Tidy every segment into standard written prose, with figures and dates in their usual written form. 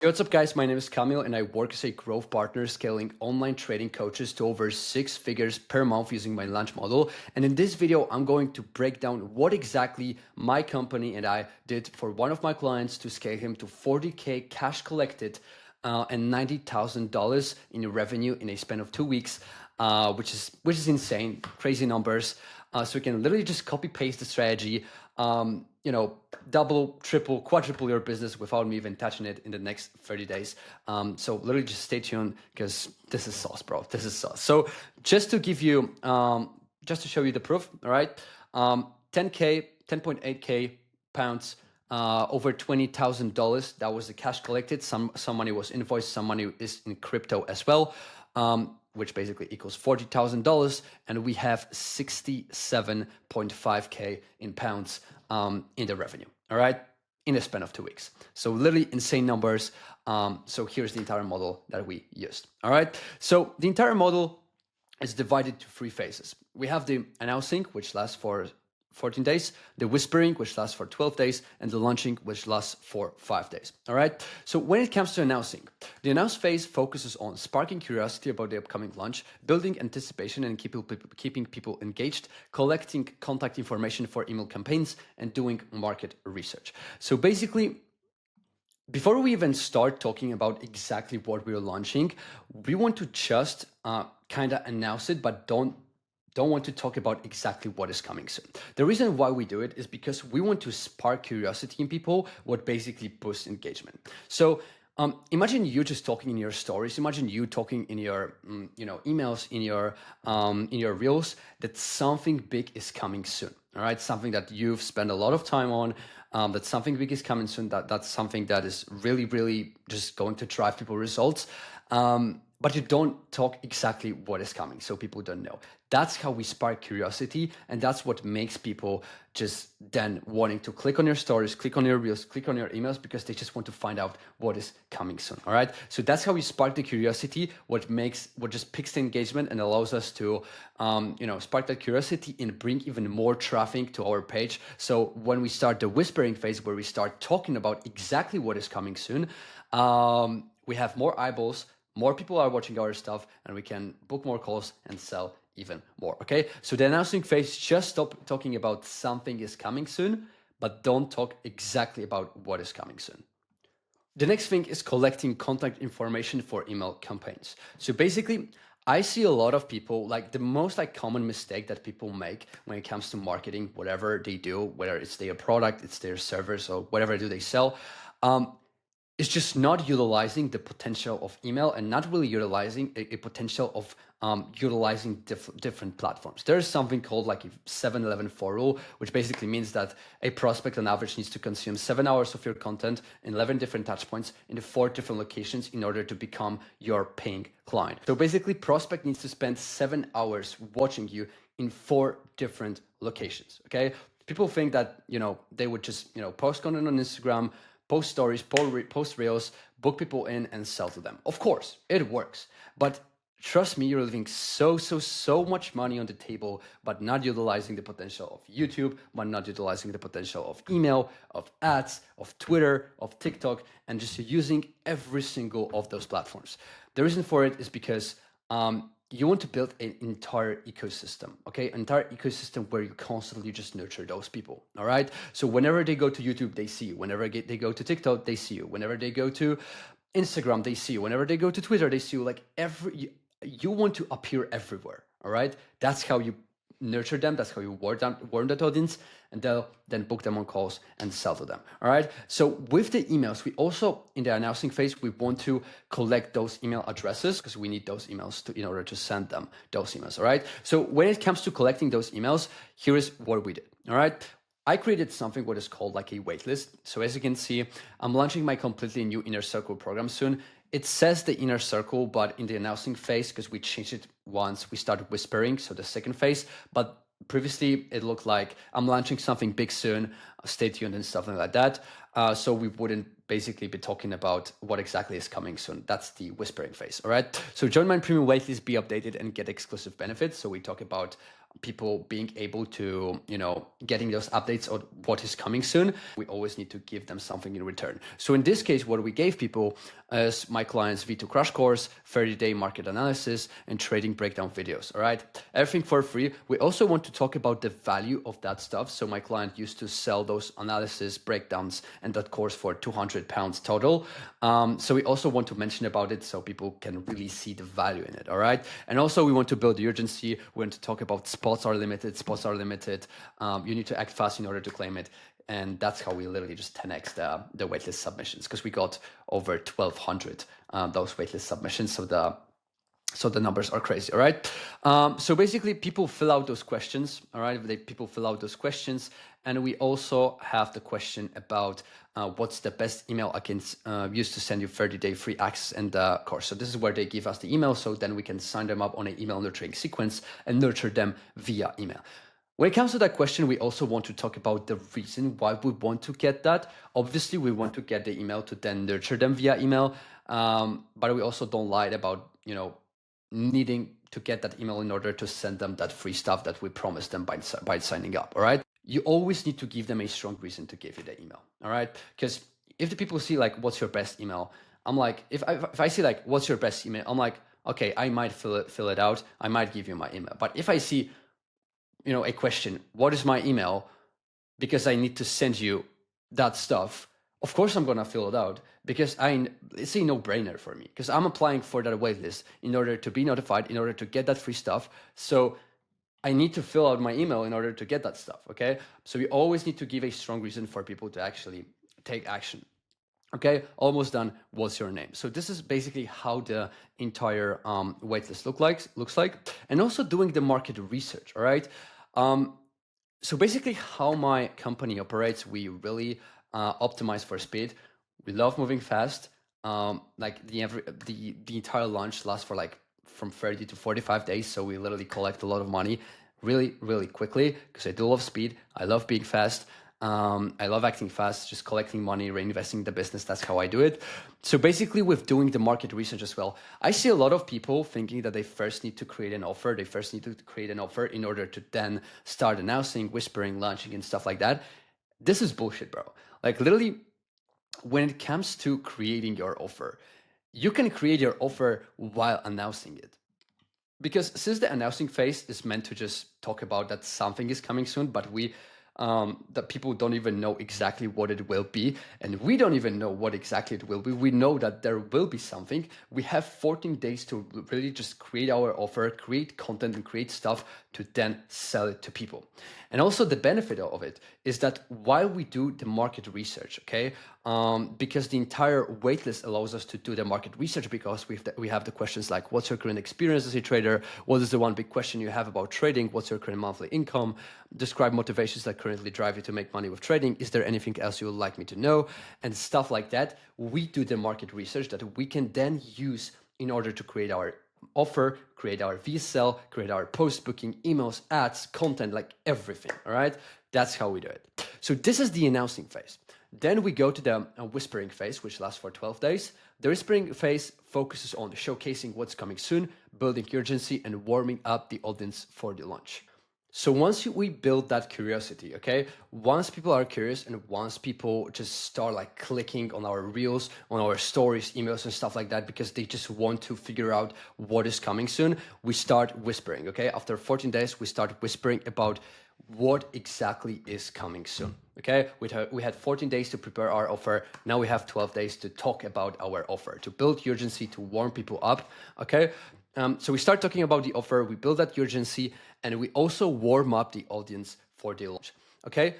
Hey, what's up, guys? My name is Kamil, and I work as a growth partner scaling online trading coaches to over 6 figures per month using my launch model. And in this video, I'm going to break down what exactly my company and I did for one of my clients to scale him to 40K cash collected and $90,000 in revenue in a span of 2 weeks, which is insane, crazy numbers. So we can literally just copy paste the strategy, double, triple, quadruple your business without me even touching it in the next 30 days. So literally just stay tuned because this is sauce, bro. This is sauce. So just to give you, just to show you the proof, all right? 10K, 10.8K pounds, over $20,000. That was the cash collected. Some money was invoiced, some money is in crypto as well. Which basically equals $40,000, and we have 67.5K in pounds in the revenue, all right, in a span of 2 weeks. So literally insane numbers. So here's the entire model that we used, all right? So the entire model is divided to 3 phases. We have the announcing, which lasts for 14 days, the whispering, which lasts for 12 days, and the launching, which lasts for 5 days. All right. So when it comes to announcing, the announce phase focuses on sparking curiosity about the upcoming launch, building anticipation and keeping people engaged, collecting contact information for email campaigns, and doing market research. So basically, before we even start talking about exactly what we're launching, we want to just kind of announce it, but don't want to talk about exactly what is coming soon. The reason why we do it is because we want to spark curiosity in people, what basically boosts engagement. So imagine you just talking in your stories. Imagine you talking in your emails, in your reels, that something big is coming soon. All right, something that you've spent a lot of time on. That something big is coming soon. That's something that is really just going to drive people results. But you don't talk exactly what is coming, so people don't know. That's how we spark curiosity, and that's what makes people just then wanting to click on your stories, click on your reels, click on your emails, because they just want to find out what is coming soon. All right. So that's how we spark the curiosity. What just picks the engagement and allows us to, spark that curiosity and bring even more traffic to our page. So when we start the whispering phase, where we start talking about exactly what is coming soon, we have more eyeballs. More people are watching our stuff, and we can book more calls and sell even more. Okay. So the announcing phase, just stop talking about something is coming soon, but don't talk exactly about what is coming soon. The next thing is collecting contact information for email campaigns. So basically, I see a lot of people, like the most common mistake that people make when it comes to marketing, whatever they do, whether it's their product, it's their service, or whatever do they sell, it's just not utilizing the potential of email and not really utilizing a potential of utilizing different platforms. There is something called like a 7-11-4 rule, which basically means that a prospect on average needs to consume 7 hours of your content in 11 different touch points in the 4 different locations in order to become your paying client. So basically, prospect needs to spend 7 hours watching you in 4 different locations. Okay. People think that, they would just, post content on Instagram, post stories, post reels, book people in and sell to them. Of course, it works. But trust me, you're leaving so much money on the table, but not utilizing the potential of YouTube, but not utilizing the potential of email, of ads, of Twitter, of TikTok, and just using every single of those platforms. The reason for it is because you want to build an entire ecosystem, okay? Entire ecosystem where you constantly just nurture those people, all right? So whenever they go to YouTube, they see you. Whenever they go to TikTok, they see you. Whenever they go to Instagram, they see you. Whenever they go to Twitter, they see you. Like you want to appear everywhere, all right? That's how you nurture them. That's how you warm that audience, and they'll then book them on calls and sell to them. All right. So with the emails, we also, in the announcing phase, we want to collect those email addresses because we need those emails in order to send them those emails. All right. So when it comes to collecting those emails, here is what we did. All right. I created something what is called like a waitlist. So as you can see, I'm launching my completely new Inner Circle program soon. It says the Inner Circle, but in the announcing phase, because we changed it once we started whispering, so the second phase, but previously it looked like I'm launching something big soon, stay tuned and stuff like that. So we wouldn't basically be talking about what exactly is coming soon. That's the whispering phase, all right? So join my premium waitlist, be updated and get exclusive benefits. So we talk about people being able to, getting those updates on what is coming soon, we always need to give them something in return. So in this case, what we gave people is my client's V2 crash course, 30-day market analysis, and trading breakdown videos. All right, everything for free. We also want to talk about the value of that stuff. So my client used to sell those analysis breakdowns and that course for £200 total. So we also want to mention about it so people can really see the value in it. All right, and also we want to build the urgency. We want to talk about spots are limited. Spots are limited. You need to act fast in order to claim it. And that's how we literally just 10x the waitlist submissions, because we got over 1,200 those waitlist submissions. So the numbers are crazy. All right. So basically, people fill out those questions. All right. People fill out those questions, and we also have the question about what's the best email I can use to send you 30-day free access and the course. So this is where they give us the email. So then we can sign them up on an email nurturing sequence and nurture them via email. When it comes to that question, we also want to talk about the reason why we want to get that. Obviously, we want to get the email to then nurture them via email, but we also don't lie about, needing to get that email in order to send them that free stuff that we promised them by signing up. All right. You always need to give them a strong reason to give you the email. All right. Because if the people see like, what's your best email? I'm like, if I see like, what's your best email? I'm like, okay, I might fill it out. I might give you my email. But if I see, a question, what is my email? Because I need to send you that stuff. Of course, I'm going to fill it out because it's a no-brainer for me, because I'm applying for that waitlist in order to be notified, in order to get that free stuff. So I need to fill out my email in order to get that stuff. Okay. So we always need to give a strong reason for people to actually take action. Okay, almost done. What's your name? So this is basically how the entire waitlist looks like, and also doing the market research. All right. So basically, how my company operates, we really optimize for speed. We love moving fast. Like the entire launch lasts for like from 30 to 45 days. So we literally collect a lot of money really, really quickly, because I do love speed. I love being fast. I love acting fast, just collecting money, reinvesting the business. That's how I do it. So basically, with doing the market research as well, I see a lot of people thinking that they first need to create an offer. They first need to create an offer in order to then start announcing, whispering, launching, and stuff like that. This is bullshit, bro. Like literally, when it comes to creating your offer, you can create your offer while announcing it. Because since the announcing phase is meant to just talk about that something is coming soon, but that people don't even know exactly what it will be, and we don't even know what exactly it will be. We know that there will be something. We have 14 days to really just create our offer, create content, and create stuff to then sell it to people. And also the benefit of it is that while we do the market research, okay, because the entire waitlist allows us to do the market research, because we have the questions like, what's your current experience as a trader? What is the one big question you have about trading? What's your current monthly income? Describe motivations that currently drive you to make money with trading. Is there anything else you would like me to know? And stuff like that. We do the market research that we can then use in order to create our offer, create our VSL, create our post booking, emails, ads, content, like everything. All right. That's how we do it. So this is the announcing phase. Then we go to the whispering phase, which lasts for 12 days. The whispering phase focuses on showcasing what's coming soon, building urgency, and warming up the audience for the launch. So once we build that curiosity, okay, once people are curious and once people just start like clicking on our reels, on our stories, emails and stuff like that, because they just want to figure out what is coming soon, we start whispering, okay? After 14 days, we start whispering about what exactly is coming soon, okay? We had 14 days to prepare our offer. Now we have 12 days to talk about our offer, to build urgency, to warm people up, okay? So we start talking about the offer, we build that urgency, and we also warm up the audience for the launch, okay?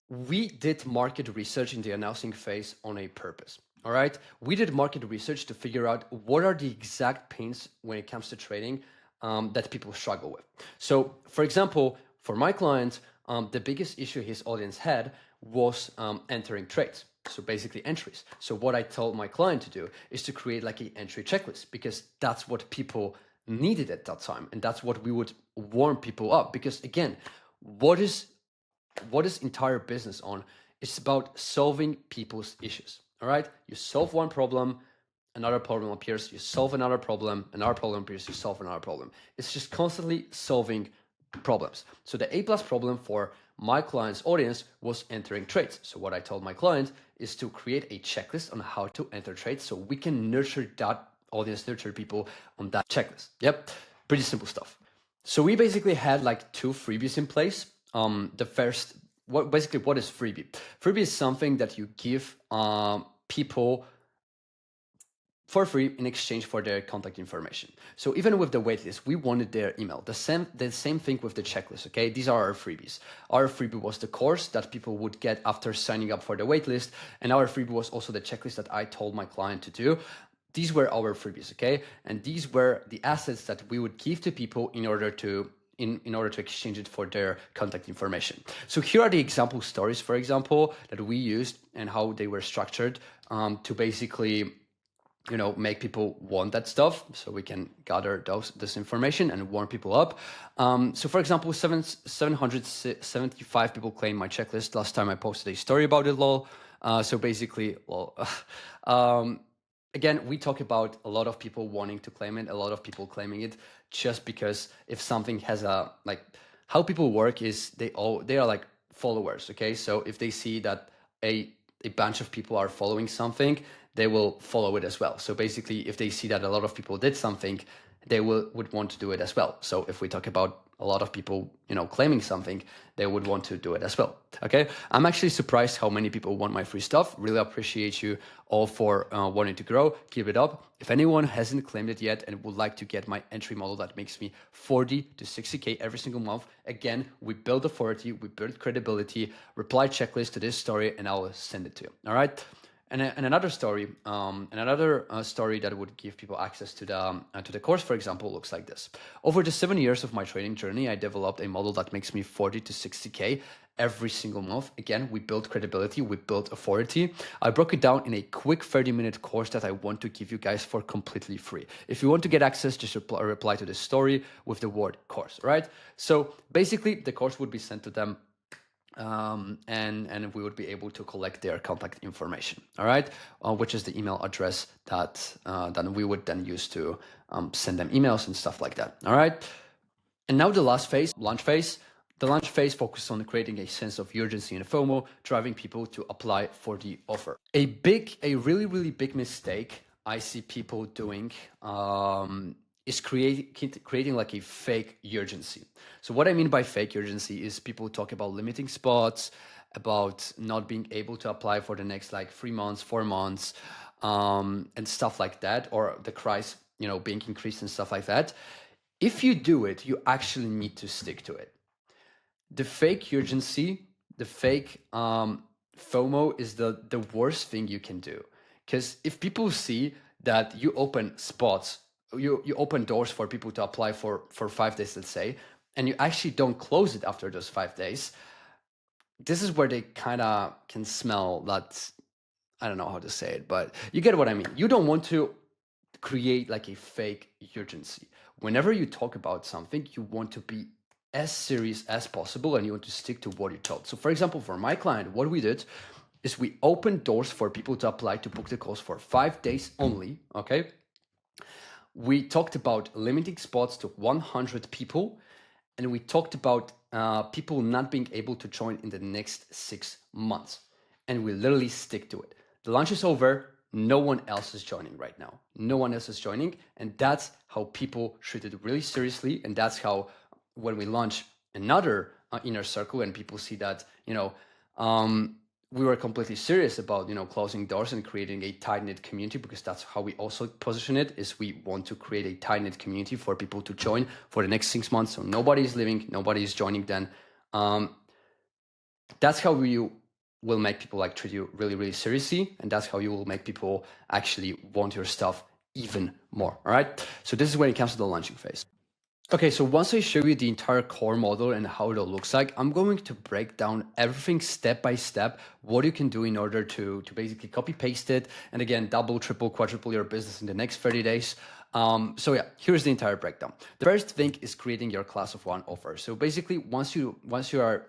We did market research in the announcing phase on a purpose, all right? We did market research to figure out what are the exact pains when it comes to trading that people struggle with. So, for example, for my client, the biggest issue his audience had was entering trades. So basically entries. So what I told my client to do is to create like an entry checklist, because that's what people needed at that time. And that's what we would warm people up. Because again, what is entire business on? It's about solving people's issues. All right. You solve one problem, another problem appears. You solve another problem appears. You solve another problem. It's just constantly solving problems. So the A+ problem for my client's audience was entering trades. So what I told my client is to create a checklist on how to enter trades so we can nurture that audience, nurture people on that checklist. Yep, pretty simple stuff. So we basically had like 2 freebies in place. The first, what is freebie? Freebie is something that you give people for free in exchange for their contact information. So even with the waitlist, we wanted their email. The same thing with the checklist, okay? These are our freebies. Our freebie was the course that people would get after signing up for the waitlist, and our freebie was also the checklist that I told my client to do. These were our freebies, okay? And these were the assets that we would give to people in order to exchange it for their contact information. So here are the example stories, for example, that we used and how they were structured to basically make people want that stuff, so we can gather this information and warm people up. So for example, 775 people claimed my checklist last time I posted a story about it, lol. So basically, lol. Again, we talk about a lot of people wanting to claim it, a lot of people claiming it just because if something has how people work is they are like followers, okay? So if they see that a bunch of people are following something, they will follow it as well. So basically, if they see that a lot of people did something, they would want to do it as well. So if we talk about a lot of people, claiming something, they would want to do it as well. Okay. I'm actually surprised how many people want my free stuff. Really appreciate you all for wanting to grow. Keep it up. If anyone hasn't claimed it yet and would like to get my entry model that makes me 40 to 60K every single month, again, we build authority, we build credibility, reply checklist to this story, and I will send it to you. All right. And another story, story that would give people access to the course, for example, looks like this. Over the 7 years of my trading journey, I developed a model that makes me 40 to 60K every single month. Again, we built credibility, we built authority. I broke it down in a quick 30-minute course that I want to give you guys for completely free. If you want to get access, just reply to this story with the word course, right? So basically, the course would be sent to them. And we would be able to collect their contact information, all right, which is the email address that we would then use to send them emails and stuff like that, all right. And now the last phase, launch phase. The launch phase focuses on creating a sense of urgency and FOMO, driving people to apply for the offer. A really, really big mistake I see people doing is creating like a fake urgency. So what I mean by fake urgency is people talk about limiting spots, about not being able to apply for the next 3 months, 4 months, and stuff like that, or the price, being increased and stuff like that. If you do it, you actually need to stick to it. The fake urgency, the fake FOMO is the worst thing you can do. Because if people see that you open spots, you open doors for people to apply for 5 days, let's say, and you actually don't close it after those 5 days, this is where they kind of can smell that, I don't know how to say it, but you get what I mean. You don't want to create like a fake urgency. Whenever you talk about something, you want to be as serious as possible and you want to stick to what you told. So for example, for my client, what we did is we opened doors for people to apply to book the course for 5 days only, okay? We talked about limiting spots to 100 people, and we talked about people not being able to join in the next 6 months. And we literally stick to it. The launch is over. No one else is joining right now. No one else is joining. And that's how people treat it really seriously. And that's how, when we launch another inner circle and people see that, we were completely serious about, closing doors and creating a tight-knit community, because that's how we also position it, is we want to create a tight-knit community for people to join for the next 6 months. So nobody is leaving, nobody is joining then. That's how you will make people treat you really, really seriously. And that's how you will make people actually want your stuff even more, all right? So this is when it comes to the launching phase. Okay, so once I show you the entire core model and how it all looks like, I'm going to break down everything step by step, what you can do in order to basically copy paste it. And again, double, triple, quadruple your business in the next 30 days. So yeah, here's the entire breakdown. The first thing is creating your class of one offer. So basically, once you are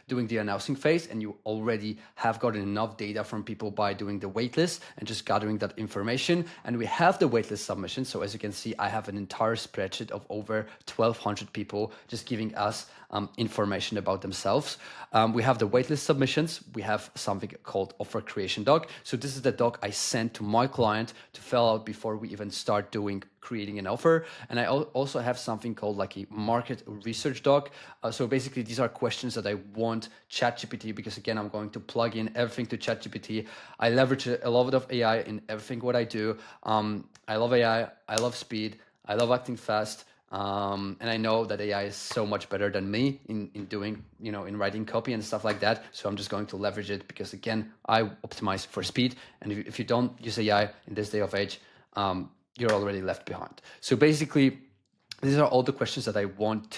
doing the announcing phase, and you already have gotten enough data from people by doing the waitlist and just gathering that information. And we have the waitlist submission. So as you can see, I have an entire spreadsheet of over 1,200 people just giving us information about themselves. We have the waitlist submissions. We have something called offer creation doc. So this is the doc I sent to my client to fill out before we even start creating an offer. And I also have something called like a market research doc. So basically these are questions that I want ChatGPT, because again, I'm going to plug in everything to ChatGPT. I leverage a lot of AI in everything what I do. I love AI. I love speed. I love acting fast. And I know that AI is so much better than me in doing, in writing copy and stuff like that. So I'm just going to leverage it because again, I optimize for speed. And if you don't use AI in this day of age, you're already left behind. So basically, these are all the questions that I want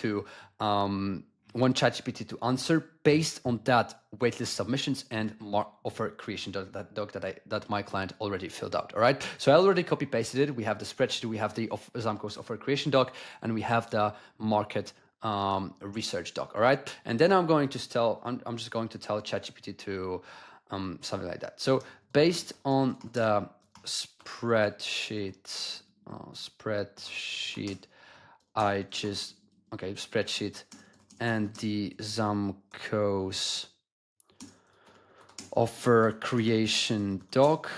ChatGPT to answer based on that waitlist submissions and offer creation doc that my client already filled out. All right. So I already copy pasted it. We have the spreadsheet, we have the Zamco's offer creation doc, and we have the market research doc. All right. And then I'm just going to tell ChatGPT to something like that. So based on the spreadsheet, spreadsheet and the Zamco's offer creation doc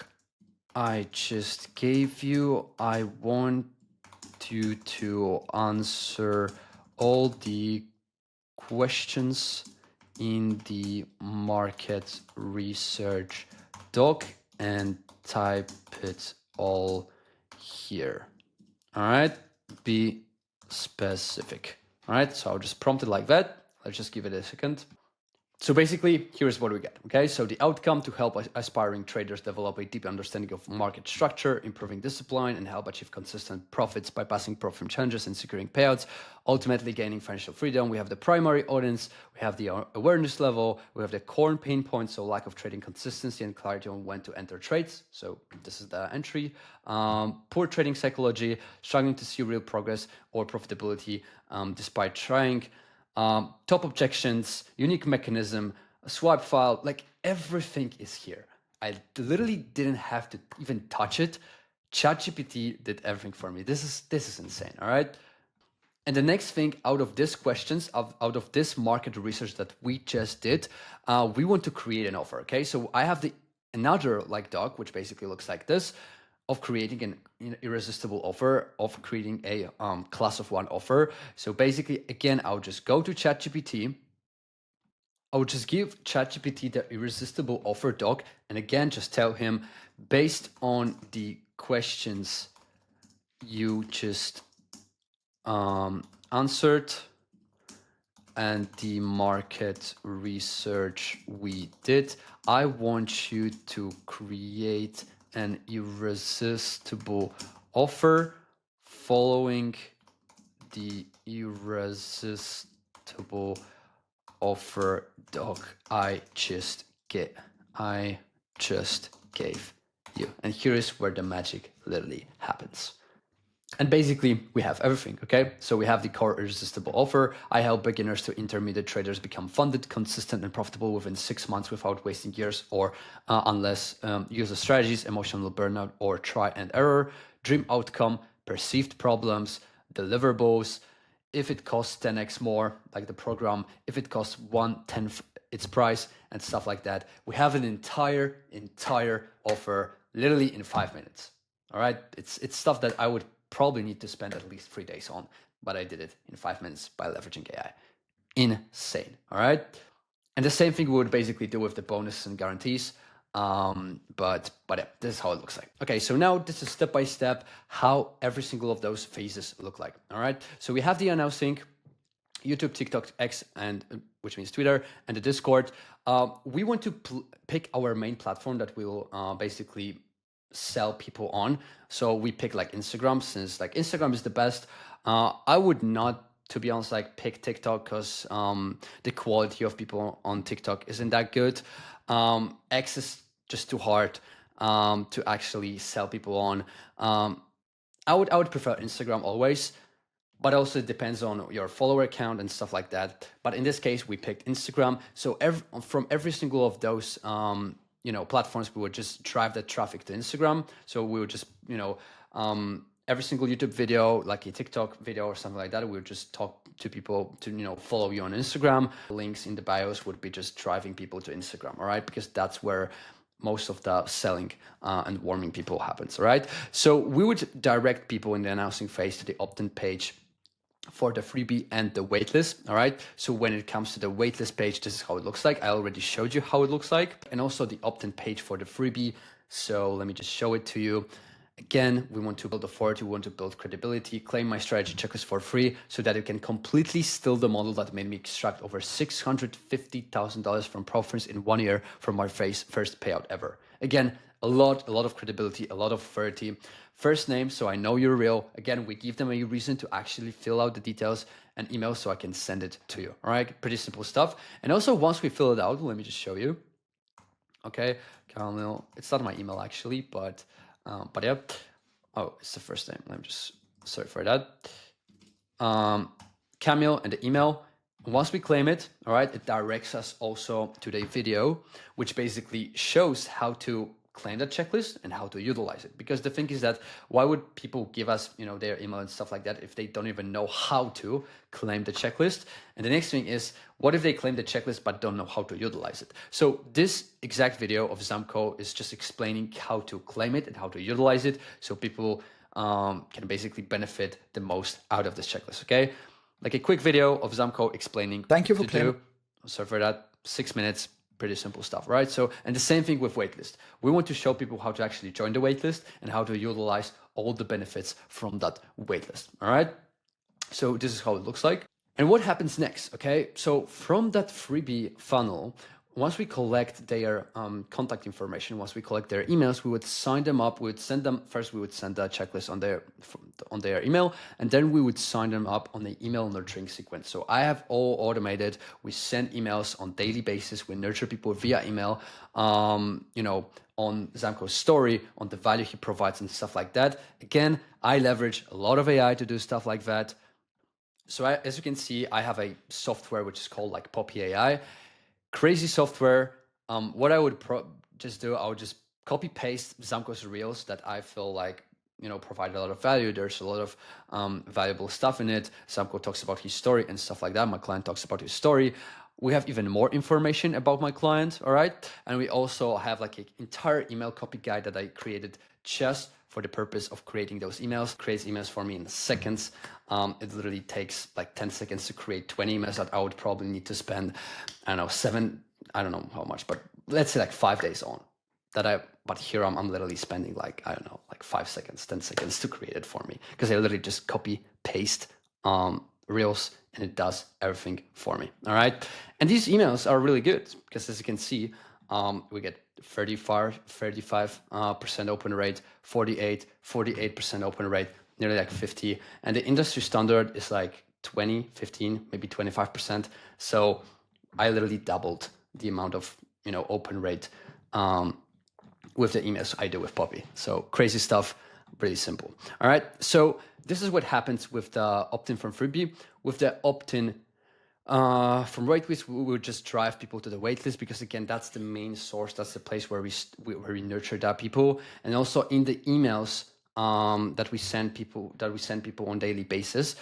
I just gave you, I want you to answer all the questions in the market research doc and type it all here. All right, be specific. All right, so I'll just prompt it like that. Let's just give it a second. So basically, here's what we get, okay? So the outcome: to help aspiring traders develop a deep understanding of market structure, improving discipline, and help achieve consistent profits by passing profit challenges and securing payouts, ultimately gaining financial freedom. We have the primary audience, we have the awareness level, we have the core pain points, so lack of trading consistency and clarity on when to enter trades. So this is the entry. Poor trading psychology, struggling to see real progress or profitability despite trying. Top objections, unique mechanism, a swipe file, like everything is here. I literally didn't have to even touch it. ChatGPT did everything for me. This is insane, all right? And the next thing out of these questions, out of this market research that we just did, we want to create an offer, okay? So I have another doc, which basically looks like this, of creating an irresistible offer, of creating a class of one offer. So basically, again, I'll just go to ChatGPT. I would just give ChatGPT the irresistible offer doc, and again, just tell him, based on the questions you just answered and the market research we did, I want you to create an irresistible offer following the irresistible offer doc I just gave you. And here is where the magic literally happens. And basically, we have everything, okay? So we have the core irresistible offer. I help beginners to intermediate traders become funded, consistent, and profitable within 6 months without wasting years or unless user strategies, emotional burnout, or try and error. Dream outcome, perceived problems, deliverables. If it costs 10x more, like the program, if it costs 1/10 its price and stuff like that. We have an entire offer literally in 5 minutes. All right, it's stuff that I would probably need to spend at least 3 days on, but I did it in 5 minutes by leveraging AI. Insane. All right. And the same thing we would basically do with the bonuses and guarantees. But yeah, this is how it looks like. Okay, so now this is step by step how every single of those phases look like. All right. So we have the announcing, YouTube, TikTok, X, and which means Twitter, and the Discord. We want to pick our main platform that will basically sell people on. So we pick Instagram, since Instagram is the best. I would not, to be honest, pick TikTok because the quality of people on TikTok isn't that good. X is just too hard to actually sell people on. I would prefer Instagram always. but also it depends on your follower count and stuff like that. But in this case, we picked Instagram. So from every single of those, platforms, we would just drive that traffic to Instagram. So we would just, every single YouTube video, like a TikTok video or something like that, we would just talk to people to, follow you on Instagram. Links in the bios would be just driving people to Instagram, all right? Because that's where most of the selling and warming people happens, all right? So we would direct people in the announcing phase to the opt-in page for the freebie and the waitlist, all right? So when it comes to the waitlist page, this is how it looks like. I already showed you how it looks like. And also the opt-in page for the freebie. So let me just show it to you. Again, we want to build authority, we want to build credibility, claim my strategy checklist for free so that you can completely steal the model that made me extract over $650,000 from profits in 1 year from my first payout ever. Again, a lot of credibility, a lot of authority. First name, so I know you're real. Again, we give them a reason to actually fill out the details and email so I can send it to you. All right, pretty simple stuff. And also once we fill it out, let me just show you. Okay, Camille, it's not my email actually, but yeah. Oh, it's the first name. Let me just, sorry for that. Camille and the email. Once we claim it, all right, it directs us also to the video, which basically shows how to claim that checklist and how to utilize it. Because the thing is that why would people give us, their email and stuff like that if they don't even know how to claim the checklist? And the next thing is, what if they claim the checklist but don't know how to utilize it? So this exact video of Zamco is just explaining how to claim it and how to utilize it, so people can basically benefit the most out of this checklist. Okay, like a quick video of Zamco explaining. Thank you for claiming. Sorry for that. 6 minutes. Pretty simple stuff, right? So, and the same thing with waitlist. We want to show people how to actually join the waitlist and how to utilize all the benefits from that waitlist, all right? So this is how it looks like. And what happens next, okay? So from that freebie funnel, once we collect their contact information, once we collect their emails, we would sign them up. We would send them first. We would send a checklist on their email, and then we would sign them up on the email nurturing sequence. So I have all automated. We send emails on daily basis. We nurture people via email. On Zamco's story, on the value he provides and stuff like that. Again, I leverage a lot of AI to do stuff like that. So as you can see, I have a software which is called like Poppy AI. Crazy software. What I would just do, I would just copy paste Zamco's reels that I feel like provide a lot of value. There's a lot of valuable stuff in it. Zamco talks about his story and stuff like that. My client talks about his story. We have even more information about my client, all right? And we also have like an entire email copy guide that I created just for the purpose of creating those emails. Creates emails for me in seconds. It literally takes like 10 seconds to create 20 emails that I would probably need to spend, I don't know how much, but let's say like 5 days on. But here I'm literally spending like, 5 seconds, 10 seconds to create it for me. Because I literally just copy, paste reels, and it does everything for me, all right? And these emails are really good because as you can see, we get 35% open rate, 48% open rate, nearly like 50. And the industry standard is like 20, 15, maybe 25%. So I literally doubled the amount of, open rate with the emails I do with Poppy. So crazy stuff, really simple. All right. So this is what happens with the opt-in from freebie. With the opt-in from waitlist, we would just drive people to the waitlist because again, that's the main source. That's the place where we nurture that people. And also in the emails that we send people on daily basis,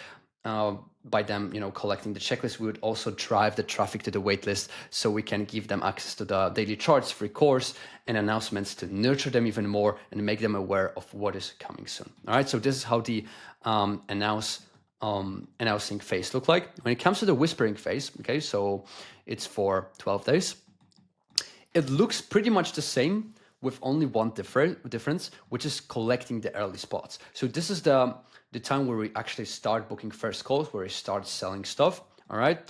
by them, collecting the checklist, we would also drive the traffic to the waitlist so we can give them access to the daily charts, free course, and announcements to nurture them even more and make them aware of what is coming soon. All right, so this is how the announcing phase look like. When it comes to the whispering phase, okay, so it's for 12 days. It looks pretty much the same with only one difference, which is collecting the early spots. So this is the time where we actually start booking first calls, where we start selling stuff, all right?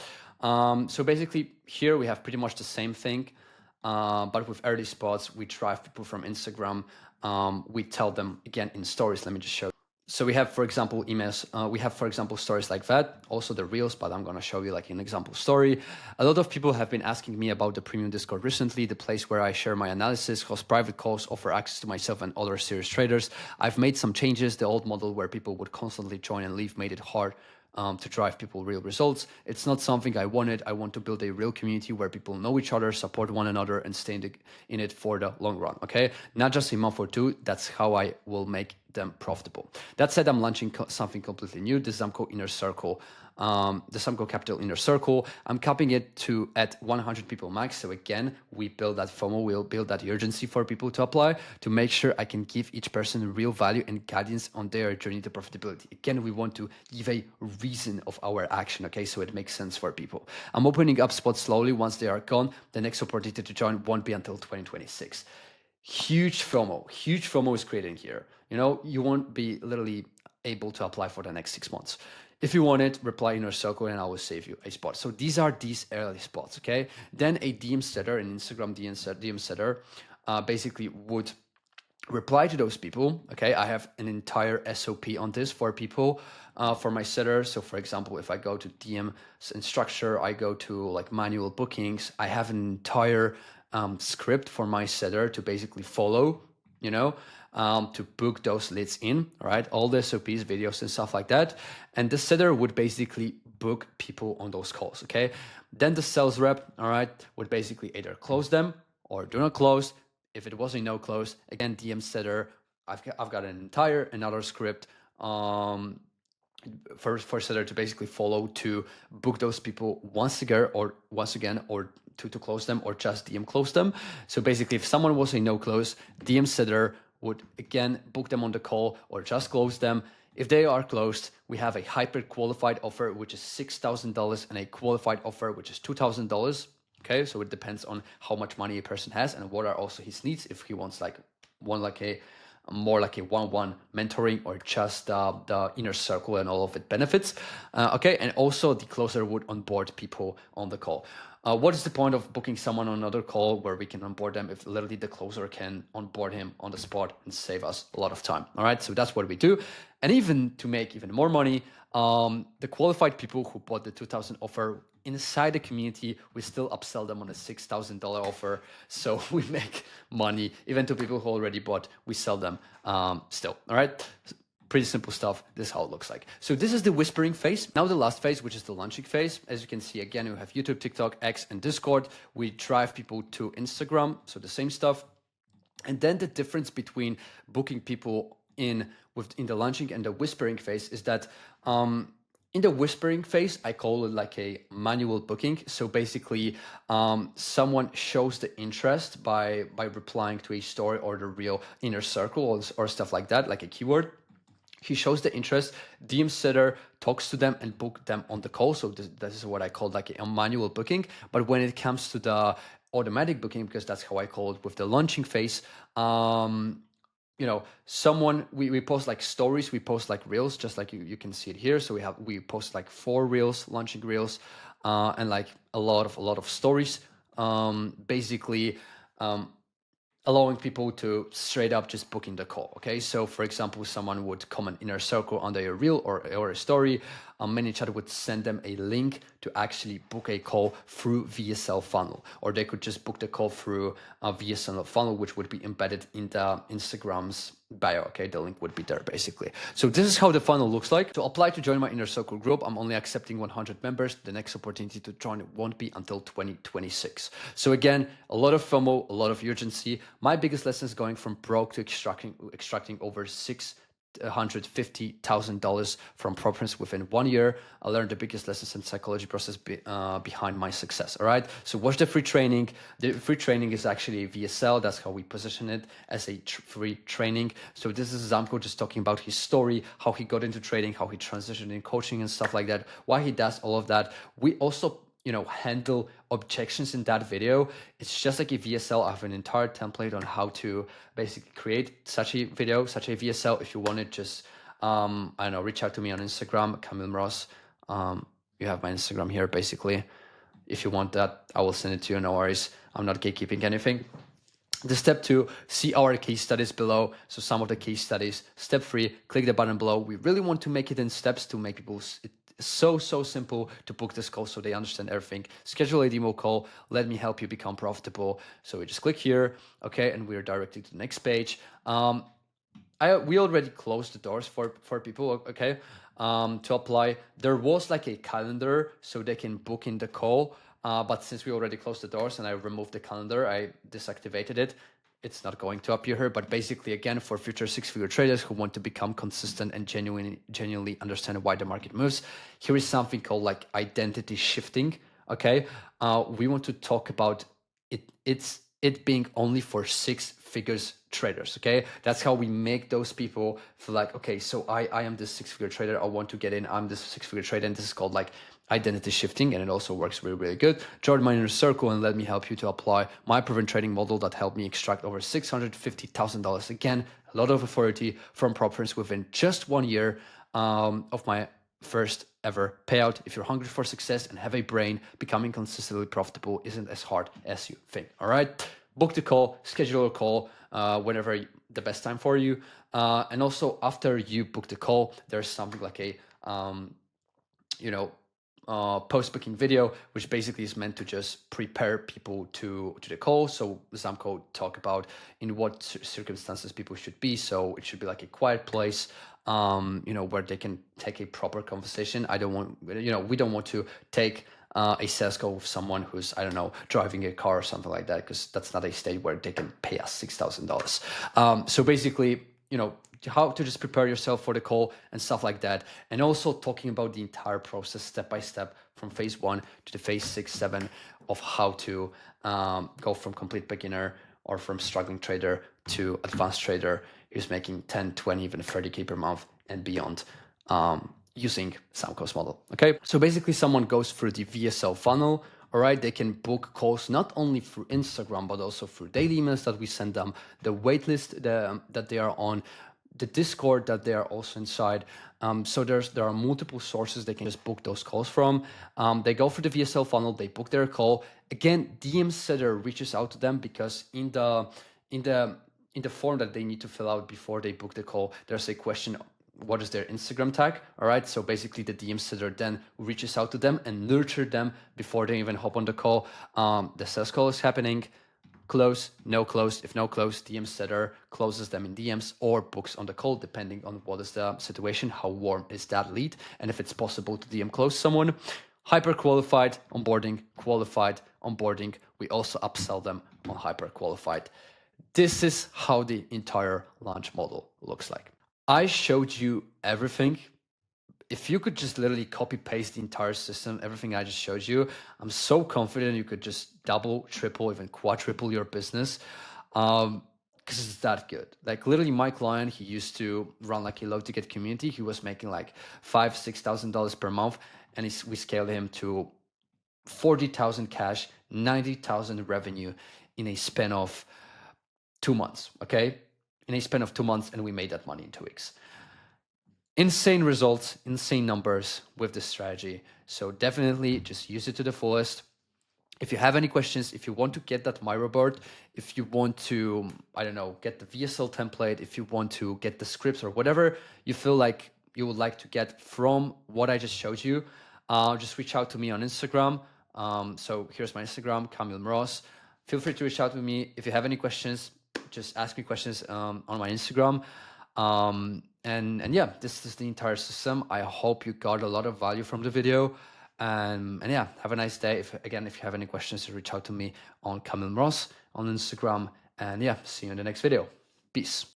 So basically here we have pretty much the same thing, but with early spots, we drive people from Instagram. We tell them, again, in stories, let me just show. So we have, for example, emails. We have, for example, stories like that. Also the reels, but I'm going to show you like an example story. A lot of people have been asking me about the premium Discord recently, the place where I share my analysis, host private calls, offer access to myself and other serious traders. I've made some changes. The old model where people would constantly join and leave made it hard to drive people real results. It's not something I wanted. I want to build a real community where people know each other, support one another, and stay in it for the long run. Okay, not just a month or two. That's how I will make them profitable. That said, I'm launching something completely new, the Zamco Inner Circle. The Zamco Capital Inner Circle. I'm capping it to at 100 people max. So again, we build that FOMO, we'll build that urgency for people to apply to make sure I can give each person real value and guidance on their journey to profitability. Again, we want to give a reason of our action, okay? So it makes sense for people. I'm opening up spots slowly. Once they are gone, the next opportunity to join won't be until 2026. Huge FOMO is created here. You won't be literally able to apply for the next 6 months. If you want it, reply Inner Circle and I will save you a spot. So these are these early spots, okay? Then a DM setter, an Instagram DM setter, basically would reply to those people, okay? I have an entire SOP on this for people, for my setter. So for example, if I go to DM structure, I go to like manual bookings, I have an entire script for my setter to basically follow, to book those leads in, right? All the SOPs, videos and stuff like that. And the setter would basically book people on those calls, okay? Then the sales rep, all right, would basically either close them or do not close. If it was a no close, again, DM setter, I've got another script for setter to basically follow to book those people once again or to close them or just DM close them. So basically, if someone was a no close, DM setter would again book them on the call or just close them. If they are closed, we have a hyper qualified offer, which is $6,000, and a qualified offer, which is $2,000. Okay, so it depends on how much money a person has and what are also his needs. If he wants more like a one-on-one mentoring or just the inner circle and all of its benefits. Okay, and also the closer would onboard people on the call. What is the point of booking someone on another call where we can onboard them if literally the closer can onboard him on the spot and save us a lot of time? All right, so that's what we do. And even to make even more money, the qualified people who bought the 2,000 offer inside the community, we still upsell them on a $6,000 offer. So we make money. Even to people who already bought, we sell them still. All right. Pretty simple stuff. This is how it looks like. So this is the whispering phase. Now the last phase, which is the launching phase. As you can see, again, we have YouTube, TikTok, X, and Discord. We drive people to Instagram. So the same stuff. And then the difference between booking people in the launching and the whispering phase is that in the whispering phase, I call it like a manual booking. So basically, someone shows the interest by replying to a story or the real inner circle or stuff like that, like a keyword. He shows the interest, DM setter talks to them and book them on the call. So this is what I call like a manual booking. But when it comes to the automatic booking, because that's how I call it with the launching phase, we post like stories, we post like reels, just like you can see it here. So we post like 4 reels, launching reels, and like a lot of stories, basically allowing people to straight up just booking the call. Okay, so for example, someone would comment inner circle under a reel or a story. ManyChat would send them a link to actually book a call through VSL funnel, or they could just book the call through a VSL funnel, which would be embedded in the Instagram's bio. Okay, the link would be there basically. So this is how the funnel looks like. To apply to join my inner circle group, I'm only accepting 100 members. The next opportunity to join won't be until 2026. So again, a lot of FOMO, a lot of urgency. My biggest lesson is going from broke to extracting over $650,000 from properties within 1 year. I learned the biggest lessons in psychology process behind my success. All right. So watch the free training. The free training is actually a VSL. That's how we position it, as a free training. So this is Zamco just talking about his story, how he got into trading, how he transitioned in coaching and stuff like that, why he does all of that. We also handle objections in that video. It's just like a VSL. I have an entire template on how to basically create such a video, such a VSL. If you want it, just reach out to me on Instagram, Kamil Mroz. You have my Instagram here basically. If you want that, I will send it to you. No worries. I'm not gatekeeping anything. The step 2, see our case studies below. So some of the case studies. Step 3, click the button below. We really want to make it in steps to make people so simple to book this call so they understand everything. Schedule a demo call. Let me help you become profitable. So we just click here, okay, and we're directed to the next page. we already closed the doors for people, okay, to apply. There was like a calendar so they can book in the call, but since we already closed the doors and I removed the calendar, I deactivated it. It's not going to appear here, but basically, again, for future six-figure traders who want to become consistent and genuinely understand why the market moves, here is something called like identity shifting. Okay, we want to talk about it. It being only for six figures traders. Okay, that's how we make those people feel like, okay, so I am this six-figure trader. I want to get in. I'm this six-figure trader, and this is called like identity shifting, and it also works really, really good. Join my inner circle and let me help you to apply my proven trading model that helped me extract over $650,000. Again, a lot of authority from prop firms within just 1 year of my first ever payout. If you're hungry for success and have a brain, becoming consistently profitable isn't as hard as you think. All right, book the call, schedule a call whenever the best time for you. And also after you book the call, there's something like a post-booking video, which basically is meant to just prepare people to the call. So Zamco talk about in what circumstances people should be. So it should be like a quiet place, where they can take a proper conversation. We don't want to take a sales call with someone who's, I don't know, driving a car or something like that, because that's not a state where they can pay us $6,000. So basically, how to just prepare yourself for the call and stuff like that. And also talking about the entire process step by step from phase 1 to the phase 6, 7 of how to go from complete beginner or from struggling trader to advanced trader who's making 10, 20, even 30K per month and beyond using Zamco's model. Okay, so basically someone goes through the VSL funnel. All right, they can book calls not only through Instagram, but also through daily emails that we send them, the waitlist that they are on, the Discord that they are also inside. So there are multiple sources they can just book those calls from. They go through the VSL funnel, they book their call. Again, DM Setter reaches out to them because in the form that they need to fill out before they book the call, there's a question: what is their Instagram tag? All right, so basically the DM Setter then reaches out to them and nurture them before they even hop on the call. The sales call is happening. Close, no close. If no close, DM Setter closes them in DMs or books on the call, depending on what is the situation, how warm is that lead, and if it's possible to DM close someone. Hyper qualified onboarding, qualified onboarding. We also upsell them on hyper qualified. This is how the entire launch model looks like. I showed you everything. If you could just literally copy paste the entire system, everything I just showed you, I'm so confident you could just double, triple, even quadruple your business. Because it's that good. Like literally my client, he used to run like a low ticket community. He was making like $5,000-$6,000 per month. And we scaled him to 40,000 cash, 90,000 revenue in a span of 2 months. Okay. In a span of 2 months. And we made that money in 2 weeks. Insane results, insane numbers with this strategy. So definitely just use it to the fullest. If you have any questions, if you want to get that Miro board, if you want to, I don't know, get the VSL template, if you want to get the scripts or whatever you feel like you would like to get from what I just showed you, just reach out to me on Instagram. So here's my Instagram, Kamil Mroz. Feel free to reach out to me. If you have any questions, just ask me questions on my Instagram. And yeah, this is the entire system. I hope you got a lot of value from the video. And yeah, have a nice day. If you have any questions, reach out to me on Kamil Mroz on Instagram. And yeah, see you in the next video. Peace.